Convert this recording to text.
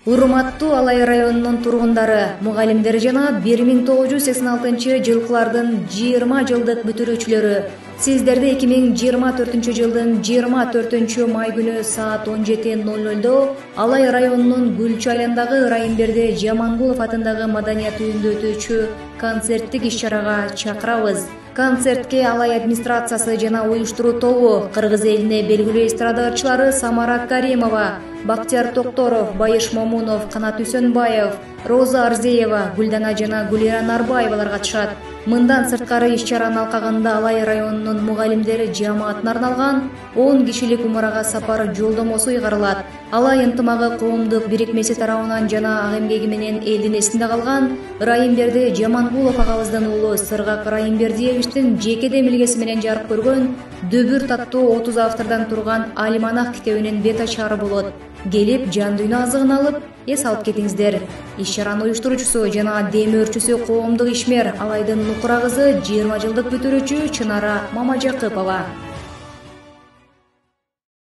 Урматтуу Алай районунун тургундары, мугалимдер жана 1986-жылкылардын 20 жылдык бүтүрүүчүлөрү, сиздерди 2024 жылдын 24 май күнү саат 17:00 Алай районунун Гүлчайландагы Ырайымберди Жамангулов атындагы маданият үйүндө өтүүчү концерттик иш-чарага чакырабыз. Концертке Алай администрациясы жана уюштуруу тобу, кыргыз элине белгилүү эстрадачылары Самара Каримова, Бактияр Токторов, Байыш Момунов, Канат Үсөнбаев, Роза Арзеева, Гүлдана жана Гүлира Нарбаевалар катышат. Мындан сырткары иш-чаранын алкагында Алай районунун мугалимдери жамаатына арналган 10 кишилик умарага сапар жолдомосу ыйгарылат. Алай ынтымагы коомдук бирикмеси тарабынан жана ак эмгеги менен элдин эсинде калган Ырайымберди Жамангулов агабыздын уулу Сыргак Ырайымбердиевичтин жеке милгеси менен жарык көргөн Дөбүр таттуу 30 автордон турган Алиманах китебинин бет ачары болот. Келип, жан дүйнө азыгын алып, эс алып кетиңиздер. Иш-чаранын уюштуруучусу жана демөөрчүсү коомдук ишмер Алайдын нукура кызы 20 жылдык бүтүрүүчү Чынара Мамажакыпова.